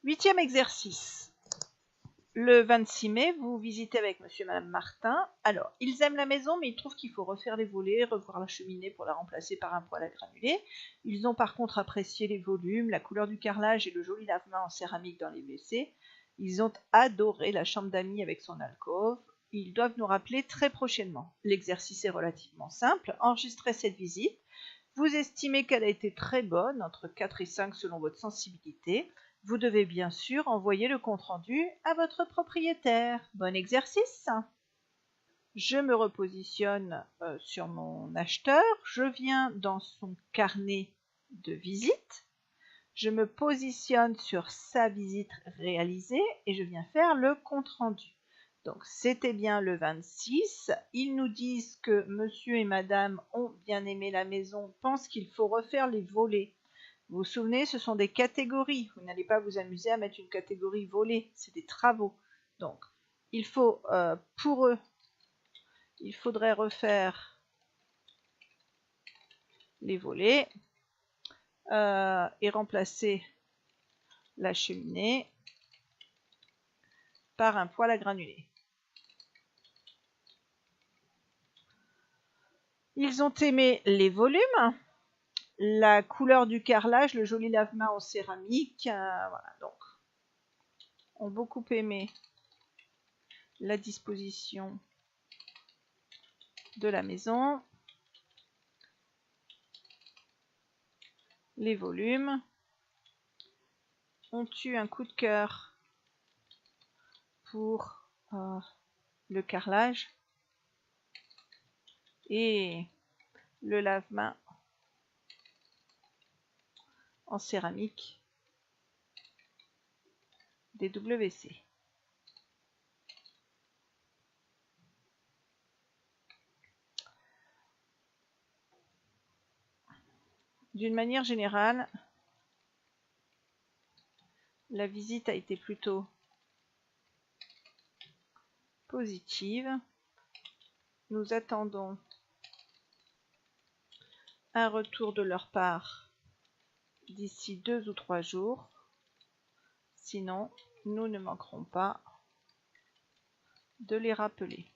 8e exercice. Le 26 mai, vous visitez avec monsieur et madame Martin. Alors, ils aiment la maison, mais ils trouvent qu'il faut refaire les volets, revoir la cheminée pour la remplacer par un poêle à granulés. Ils ont par contre apprécié les volumes, la couleur du carrelage et le joli lavement en céramique dans les WC. Ils ont adoré la chambre d'amis avec son alcôve. Ils doivent nous rappeler très prochainement. L'exercice est relativement simple. Enregistrez cette visite. Vous estimez qu'elle a été très bonne, entre 4 et 5 selon votre sensibilité. Vous devez bien sûr envoyer le compte-rendu à votre propriétaire. Bon exercice! Je me repositionne sur mon acheteur. Je viens dans son carnet de visite. Je me positionne sur sa visite réalisée et je viens faire le compte-rendu. Donc, c'était bien le 26. Ils nous disent que monsieur et madame ont bien aimé la maison, pensent qu'il faut refaire les volets. Vous vous souvenez, ce sont des catégories. Vous n'allez pas vous amuser à mettre une catégorie volets. C'est des travaux. Donc, il faut, pour eux, il faudrait refaire les volets et remplacer la cheminée par un poêle à granulés. Ils ont aimé les volumes, la couleur du carrelage, le joli lavement en céramique. Voilà, donc, ont beaucoup aimé la disposition de la maison, les volumes, ont eu un coup de cœur pour le carrelage et le lavement en céramique des WC. D'une manière générale, la visite a été plutôt positive. Nous attendons un retour de leur part d'ici 2 ou 3 jours. Sinon, nous ne manquerons pas de les rappeler.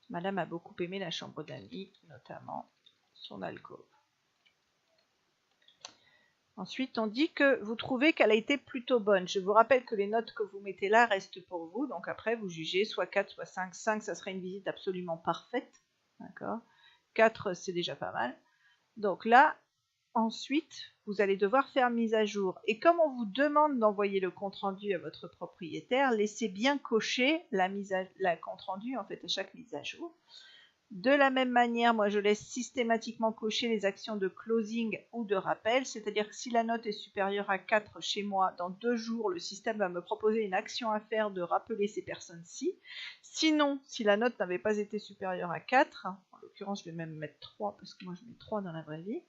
Madame a beaucoup aimé la chambre d'amis, notamment son alcôve. Ensuite, on dit que vous trouvez qu'elle a été plutôt bonne. Je vous rappelle que les notes que vous mettez là restent pour vous. Donc après, vous jugez soit 4, soit 5. 5, ça serait une visite absolument parfaite. D'accord ? 4, c'est déjà pas mal. Donc là, ensuite, vous allez devoir faire mise à jour. Et comme on vous demande d'envoyer le compte-rendu à votre propriétaire, laissez bien cocher la compte-rendu en fait à chaque mise à jour. De la même manière, moi je laisse systématiquement cocher les actions de closing ou de rappel, c'est-à-dire que si la note est supérieure à 4 chez moi, dans 2 jours, le système va me proposer une action à faire de rappeler ces personnes-ci. Sinon, si la note n'avait pas été supérieure à 4, en l'occurrence je vais même mettre 3 parce que moi je mets 3 dans la vraie vie,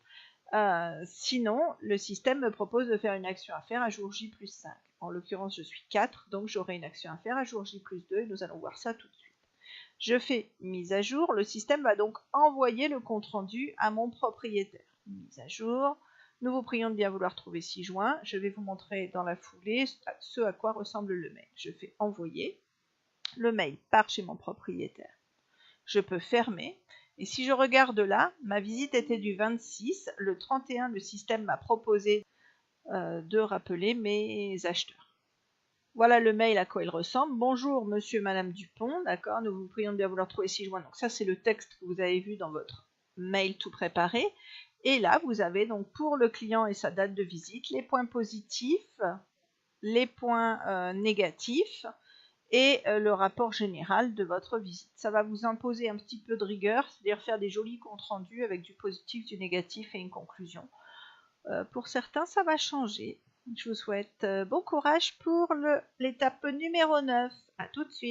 sinon le système me propose de faire une action à faire à jour J plus 5. En l'occurrence je suis 4, donc j'aurai une action à faire à jour J plus 2 et nous allons voir ça tout de suite. Je fais mise à jour, le système va donc envoyer le compte-rendu à mon propriétaire. Mise à jour, nous vous prions de bien vouloir trouver 6 juin. Je vais vous montrer dans la foulée ce à quoi ressemble le mail. Je fais envoyer, le mail part chez mon propriétaire. Je peux fermer, et si je regarde là, ma visite était du 26, le 31, le système m'a proposé de rappeler mes acheteurs. Voilà le mail à quoi il ressemble. Bonjour monsieur et madame Dupont, d'accord, nous vous prions de bien vouloir trouver 6 juin. Donc ça c'est le texte que vous avez vu dans votre mail tout préparé. Et là vous avez donc pour le client et sa date de visite, les points positifs, les points négatifs et le rapport général de votre visite. Ça va vous imposer un petit peu de rigueur, c'est-à-dire faire des jolis comptes rendus avec du positif, du négatif et une conclusion. Pour certains, ça va changer. Je vous souhaite bon courage pour l'étape numéro 9. À tout de suite.